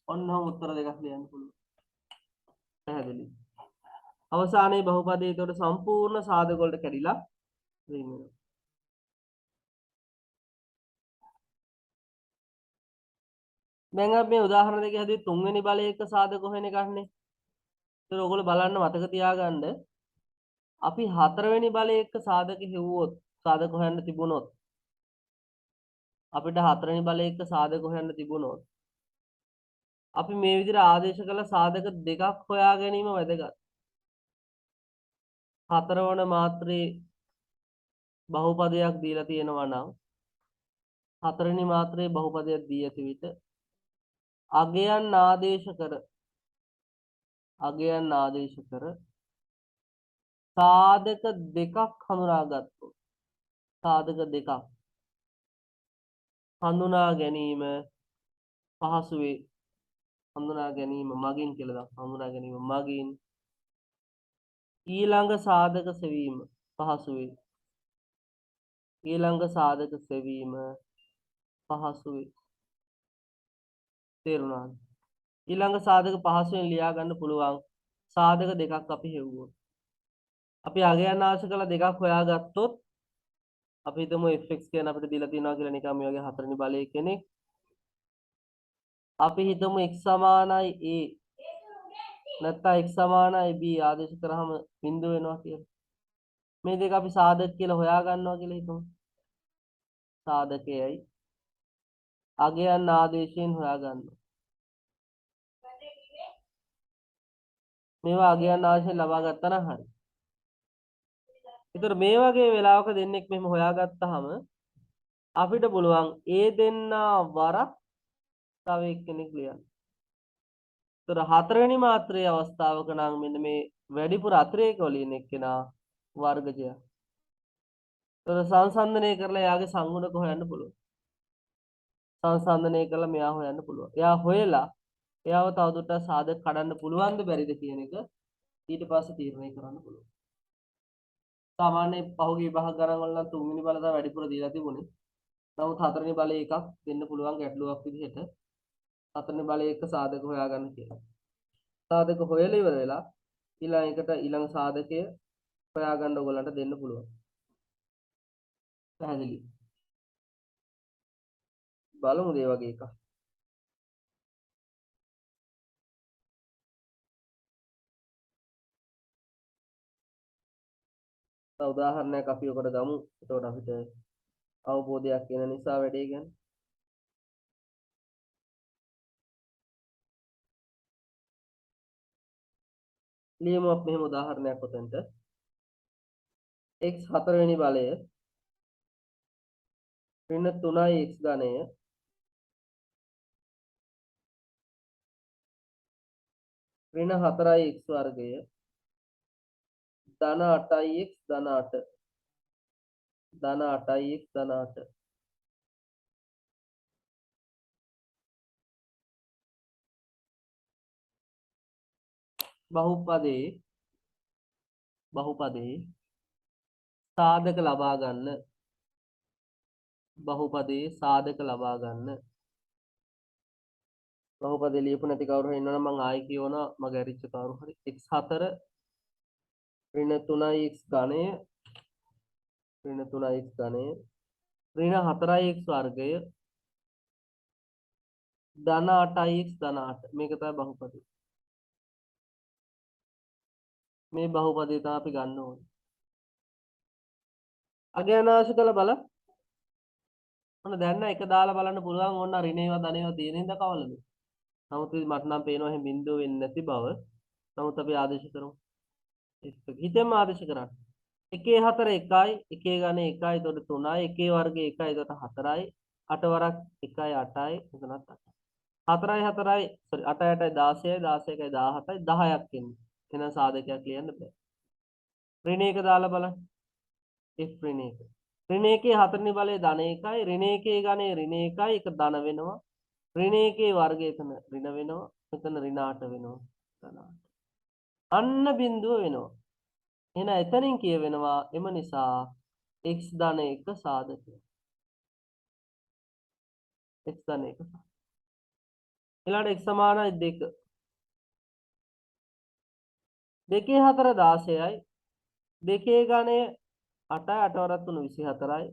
ඔන්නම උත්තර දෙකක් ලියන්න පුළුවන්. පැහැදිලි. අවසානයේ බහුපදයේ ඒතකොට සම්පූර්ණ සාධක වලට කැඩිලා වෙන වෙනවා. දැන් අපි මේ උදාහරණ දෙකේ හැදුවේ තුන්වෙනි බලයක සාධක හොයන එකක්නේ. ඒතකොට ඔයගොල්ලෝ බලන්න මතක තියාගන්න අපි හතරවෙනි බලයක සාධක හෙව්වොත් සාධක හොයන්න තිබුණොත් අපිට හතරවෙනි බලයක සාධක හොයන්න තිබුණොත් අපි මේ විදිහට ආදේශ කළ සාධක දෙකක් හොයා ගැනීම වැදගත්. හතරවන මාත්‍රේ බහුපදයක් දීලා තියෙනවා නම් හතරවෙනි මාත්‍රේ බහුපදයක් දී ඇති විට අගයන් ආදේශ කර සාධක දෙකක් හඳුනාගත්තොත් සාධක දෙකක් හඳුනා ගැනීම පහසු වේ. හඳුනා ගැනීම මගින් කියලා දක්වනවා. හඳුනා ගැනීම මගින් ඊළඟ සාධක සෙවීම පහසු වේ. ඊළඟ සාධක සෙවීම පහසු වේ. තේරුණාද? ඊළඟ සාධක පහසුවෙන් ලියා ගන්න පුළුවන් සාධක දෙකක් අපි හෙව්වොත්. අපි අගයන් ආශ කළ දෙකක් හොයාගත්තොත් අපි හිතමු fx කියන අපිට දීලා තියෙනවා කියලා නිකන් මේ වගේ හතරවෙනි බලයේ කෙනෙක්. අපි හිතමු x සමානයි a නැත්නම් x සමානයි b ආදේශ කරාම බිඳුව වෙනවා කියලා. මේ දෙක අපි සාධක කියලා හොයා ගන්නවා කියලා හිතමු. සාධකයයි අගයන් ආදේශයෙන් හොයා ගන්නවා. මේවා අගයන් ආදේශයෙන් ලබා ගත්තා නම් හරි. ඒතර මේ වගේ වෙලාවක දෙන්නෙක් මෙහෙම හොයාගත්තාම අපිට පුළුවන් ඒ දෙන්නා වරක් තව එක්කෙනෙක් ලියන්න. ඒතර හතරවෙනි මාත්‍රයේ අවස්ථාවක නම් මෙන්න මේ වැඩිපුර අතිරේක වලින් එක්කෙනා වර්ගජය. ඒතර සංසන්දනය කරලා එයාගේ සංගුණක හොයන්න පුළුවන්. සංසන්දනය කරලා මෙයා හොයන්න පුළුවන්. එයා හොයලා එයාව තවදුරටත් සාධක කඩන්න පුළුවන්ද බැරිද කියන එක ඊට පස්සේ තීරණය කරන්න පුළුවන්. සාමාන්‍ය පහුගිය විභාග ගණන් වල නම් තුන්වෙනි බල තමයි වැඩිපුර දීලා තිබුණේ. නමුත් හතරවෙනි බලයේ එකක් දෙන්න පුළුවන් ගැටලුවක් විදිහට හතරවෙනි බලයේ එක සාධක හොයාගන්න කියලා. සාධක හොයලා ඉවර වෙලා ඊළඟ සාධකය හොයාගන්න ඕගොල්ලන්ට දෙන්න පුළුවන්. පැහැදිලි. බලමු මේ වගේ එකක්. උදාහරණයක් අපි ඔකට ගමු. එතකොට අපිට අවබෝධයක් වෙන නිසා වැඩේ ගැන. ලියමු අපි මෙහෙම උදාහරණයක් උතෙන්ට. x 4 වෙනි බලය ඍණ 3යි x ධනය ඍණ 4යි x වර්ගය ධන 8යි x ධන 8 ධන 8යි x ධන 8 බහුපදේ සාධක ලබා ගන්න. බහුපදේ සාධක ලබා ගන්න. බහුපදේ ලියපු නැති කවුරු හරි ඉන්නවනම් මම ආයි කියවනවා මගේ අරිච්ච කවුරු හරි x4 ඍණ 3යි x ඝනය ඍණ 3යි x ඝනය ඍණ 4යි x වර්ගය ධන 8යි x ධන 8 මේක තමයි බහුපදේ. මේ බහුපදේ තමයි අපි ගන්න ඕනේ. අගයනාශ කළ බල ඔන්න දැන් එක දාලා බලන්න පුළුවන් ඕන්න ඍණේවා ධනේවා තියෙන හින්දා කවලද. නමුත් මට නම් පේනවා එහෙනම් බිඳුව වෙන්නේ නැති බව. නමුත් අපි ආදේශ කරමු. හිතෙන්ම ආදේශ කරන්න. 1 4 1යි 1 ඝන 1යි එතකොට 3යි 1 වර්ගය 1යි එතකොට 4යි 8 වරක් 1යි 8යි එතනත් 8යි 4යි sorry 8යි 8යි 16යි 16යි 17යි 10ක් එන්නේ. එහෙනම් සාධකයක් ලියන්න බෑ. ඍණ 1 දාලා බලන්න. f ඍණ 1. ඍණ 1 හතරවෙනි බලයේ ධන 1යි ඍණ 1 ඝනය ඍණ 1යි එක ධන වෙනවා. ඍණ එකේ වර්ගය එතන ඍණ වෙනවා. මෙතන ඍණ 8 වෙනවා. ධන 8. අන්න බිඳුව වෙනවා. එහෙනම් එතනින් කියවෙනවා එම නිසා x ධන 1 සාධකය. x ධන 1 ඊළඟට x සමානයි 2. 2 4 16යි. 2 ගණය 8යි 8 වරක් 3 24යි.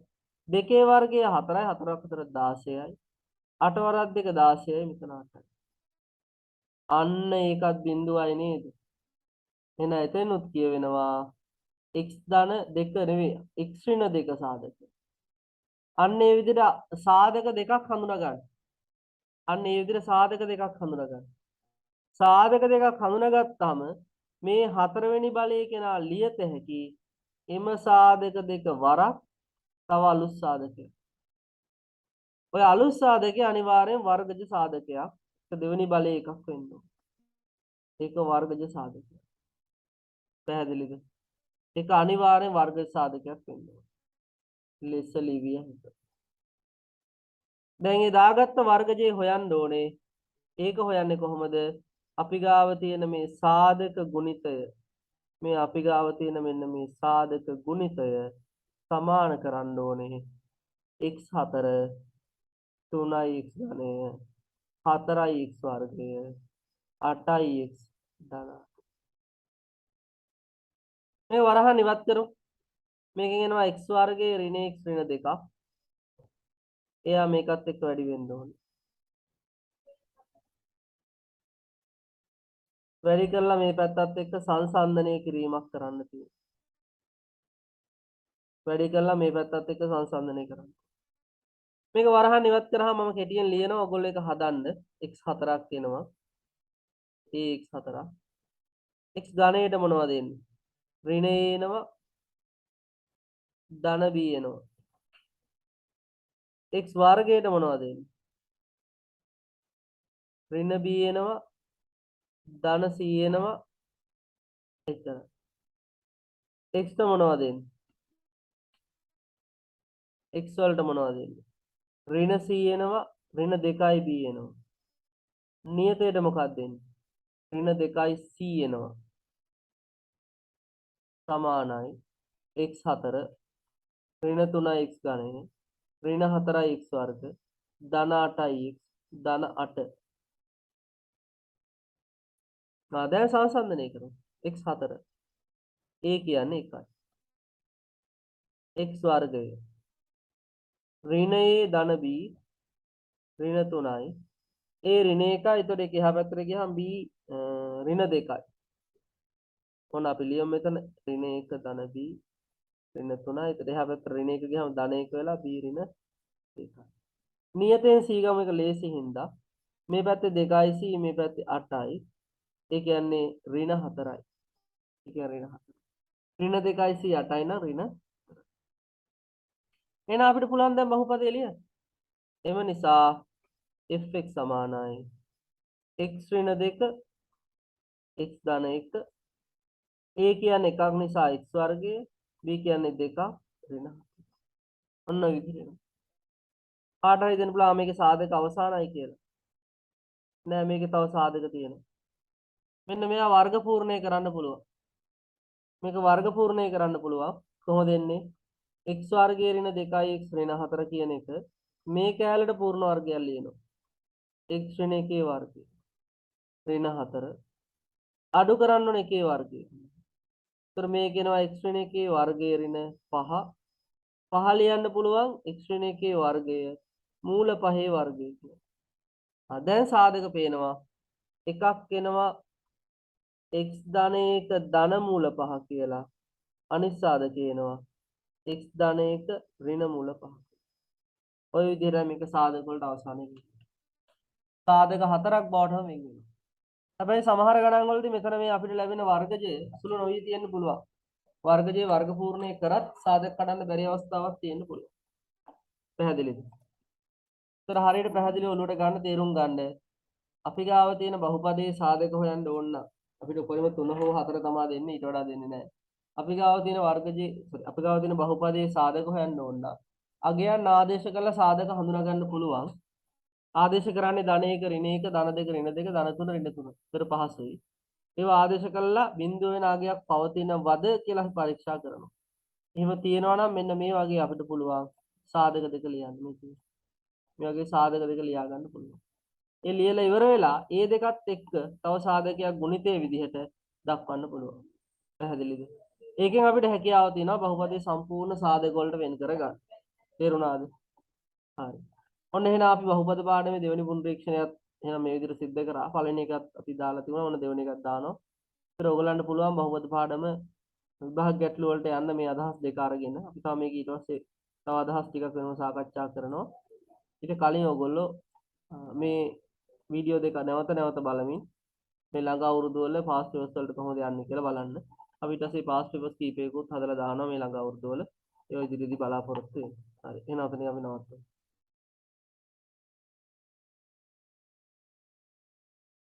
2 වර්ගය 4යි 4ක් 4 16යි. 8 වරක් 2 16යි මෙතන 8යි. අන්න ඒකත් බිඳුවයි නේද? එහෙනම් එතනොත් කියවෙනවා x ධන 2 නෙවෙයි x ඍණ 2 සාධකය. අන්න ඒ විදිහට සාධක දෙකක් හඳුනා ගන්න. අන්න ඒ විදිහට සාධක දෙකක් හඳුනා ගන්න. සාධක දෙකක් හඳුනාගත්තාම මේ හතරවෙනි බලයේ කෙනා ලියත හැකි එම සාධක දෙක වරක් තව අලුත් සාධකයක්. ඔය අලුත් සාධකය අනිවාර්යෙන් වර්ගජ සාධකයක්. ඒක දෙවෙනි බලයේ එකක් වෙන්න ඕන. ඒක වර්ගජ සාධකයක්. පැහැදිලිද? ඒක අනිවාර්යෙන් වර්ගජ සාධකයක් වෙන්න ඕන. ලෙස ලිවිය හැකියි. දැන් මේ දාගත්ත වර්ගජය හොයන්න ඕනේ. ඒක හොයන්නේ කොහොමද? අපි ගාව තියෙන මේ සාධක ගුණිතය මේ අපි ගාව තියෙන මෙන්න මේ සාධක ගුණිතය සමාන කරන්න ඕනේ x4 3x ධනය 4x වර්ගය 8x ධන. මේ වරහන් ඉවත් කරමු. මේකෙන් එනවා x වර්ගයේ ඍණ x ඍණ 2ක්. එයා මේකත් එක්ක වැඩි වෙන්න ඕනේ. වැඩි කරලා මේ පැත්තත් එක්ක සංසන්දනය කිරීමක් කරන්න තියෙනවා. වැඩි කරලා මේ පැත්තත් එක්ක සංසන්දනය කරන්න. මේක වරහන් ඉවත් කරාම මම කෙටියෙන් ලියනවා. ඔයගොල්ලෝ ඒක හදන්න. x4ක් එනවා. x4 x ඝනයට මොනවද එන්නේ? ඍණ එනවා ධන b එනවා. x වර්ගයට මොනවද එන්නේ? ඍණ b එනවා ධන c එනවා එච්චර. x ට මොනවද එන්නේ? x වලට මොනවද එන්නේ? ඍණ c එනවා ඍණ 2යි b එනවා. නියතයට මොකක්ද එන්නේ? ඍණ 2යි c එනවා. සමානයි x4 ඍණ 3x ගණය ඍණ 4x වර්ග ධන 8x ධන 8. දැන් සංසන්දනය කරමු. x4 a කියන්නේ 1යි. x වර්ගය ඍණ a ධන b ඍණ 3යි. a ඍණ 1යි. එතකොට ඒක එහා පැත්තට ගියහම b ඍණ 2යි. මොන අපි ලියමු මෙතන ඍණ 1 ධන b ඍණ 3යි. එතකොට එහා පැත්තට ඍණ 1 ගියහම ධන 1 වෙලා b ඍණ 2යි. නියතයෙන් c ගම එක ලේසි හින්දා මේ පැත්තේ 2යි c මේ පැත්තේ 8යි. ඒ කියන්නේ ඍණ 4යි. ඒ කියන්නේ ඍණ 4. ඍණ 2යි c 8යි නම් ඍණ. එහෙනම් අපිට පුළුවන් දැන් බහුපදය ලියන්න. එම නිසා fx සමානයි x ඍණ 2 x ධන 1 a කියන්නේ එකක් නිසා x වර්ගය b කියන්නේ 2ක් ඍණ 4. ඔන්න ඔය විදිහට. කාට හරි දෙන්න පුළුවන් මේකේ සාධක අවසానයි කියලා. නෑ මේකේ තව සාධක තියෙනවා. මෙන්න මෙයා වර්ග පූර්ණය කරන්න පුළුවන්. මේක වර්ග පූර්ණය කරන්න පුළුවන්. කොහොමද එන්නේ? x වර්ගයේ ඍණ 2යි x ඍණ 4 කියන එක මේ කෑල්ලට පූර්ණ වර්ගයක් ලියනවා. x ඍණ 1 වර්ගය ඍණ 4 අඩු කරන්න ඕනේ 1 වර්ගය. ඒතර මේ කියනවා x ඍණ 1 වර්ගයේ ඍණ 5 5 ලියන්න පුළුවන් x ඍණ 1 වර්ගය මූල 5 වර්ගය කියලා. දැන් සාධක පේනවා. එකක් එනවා x ධන 1 ධන මූල 5 කියලා. අනිත් සාධකය එනවා x ධන 1 ඍණ මූල 5. ඔය විදිහට මේක සාධක වලට අවසානයේ වෙනවා. සාධක 4ක් බවට මේක වෙනවා. හැබැයි සමහර ගණන් වලදී මෙතන මේ අපිට ලැබෙන වර්ගජය අසුල නොවි තියෙන්න පුළුවන්. වර්ගජය වර්ග පූර්ණය කරත් සාධක කඩන්න බැරි අවස්ථාවක් තියෙන්න පුළුවන්. පැහැදිලිද? ඒතර හරියට පැහැදිලිව ඔලුවට ගන්න තේරුම් ගන්න. අපි ගාව තියෙන බහුපදයේ සාධක හොයන්න ඕන නම් අපිට කොහෙම 3 හෝ 4 තමයි දෙන්නේ, ඊට වඩා දෙන්නේ නැහැ. අපි ගාව තියෙන වර්ගජේ අපි ගාව තියෙන බහුපදයේ සාධක හොයන්න ඕන නම් අගයන් ආදේශ කරලා සාධක හඳුනා ගන්න පුළුවන්. ආදේශ කරන්නේ ධන 1 ඍණ 1 ධන 2 ඍණ 2 ධන 3 ඍණ 3. පෙර පහසුයි. ඒවා ආදේශ කළා බිඳුව වෙන අගයක් පවතිනවද කියලා අපි පරීක්ෂා කරනවා. එහෙම තියෙනවා නම් මෙන්න මේ වගේ අපිට පුළුවන් සාධක දෙක ලියන්න මේ වගේ සාධක දෙක ලියා ගන්න පුළුවන්. ඒ ලියලා ඉවර වෙලා ඒ දෙකත් එක්ක තව සාධකයක් ගුණිතයේ විදිහට දක්වන්න පුළුවන්. පැහැදිලිද? ඒකෙන් අපිට හැකියාව තියෙනවා බහුපදයේ සම්පූර්ණ සාධක වලට වෙන් කරගන්න. තේරුණාද? හරි. ඔන්න එහෙනම් අපි බහුපද පාඩමේ දෙවෙනි පුනරීක්ෂණයත් එහෙනම් මේ විදිහට සිද්ධ කරා. පළවෙනි එකත් අපි දාලා තිබුණා. ඔන්න දෙවෙනි එකත් දානවා. ඒතර ඔයගලන්ට පුළුවන් බහුපද පාඩම විභාග ගැටළු වලට යන්න මේ අදහස් දෙක අරගෙන අපි තව මේක ඊට පස්සේ තව අදහස් ටිකක් වෙනම සාකච්ඡා කරනවා. ඊට කලින් ඔයගොල්ලෝ මේ වීඩියෝ දෙක නැවත නැවත බලමින් මේ ළඟ අවුරුදු වල පාස් පේපර්ස් වලට කොහොමද යන්නේ කියලා බලන්න. අපි ඊට පස්සේ පාස් පේපර්ස් කීපයකුත් හදලා දානවා මේ ළඟ අවුරුදු වල. ඒ ඉදිරියේදී බලාපොරොත්තු වෙන්න. හරි. එහෙනම් ඔතනින් අපි නවත්වමු.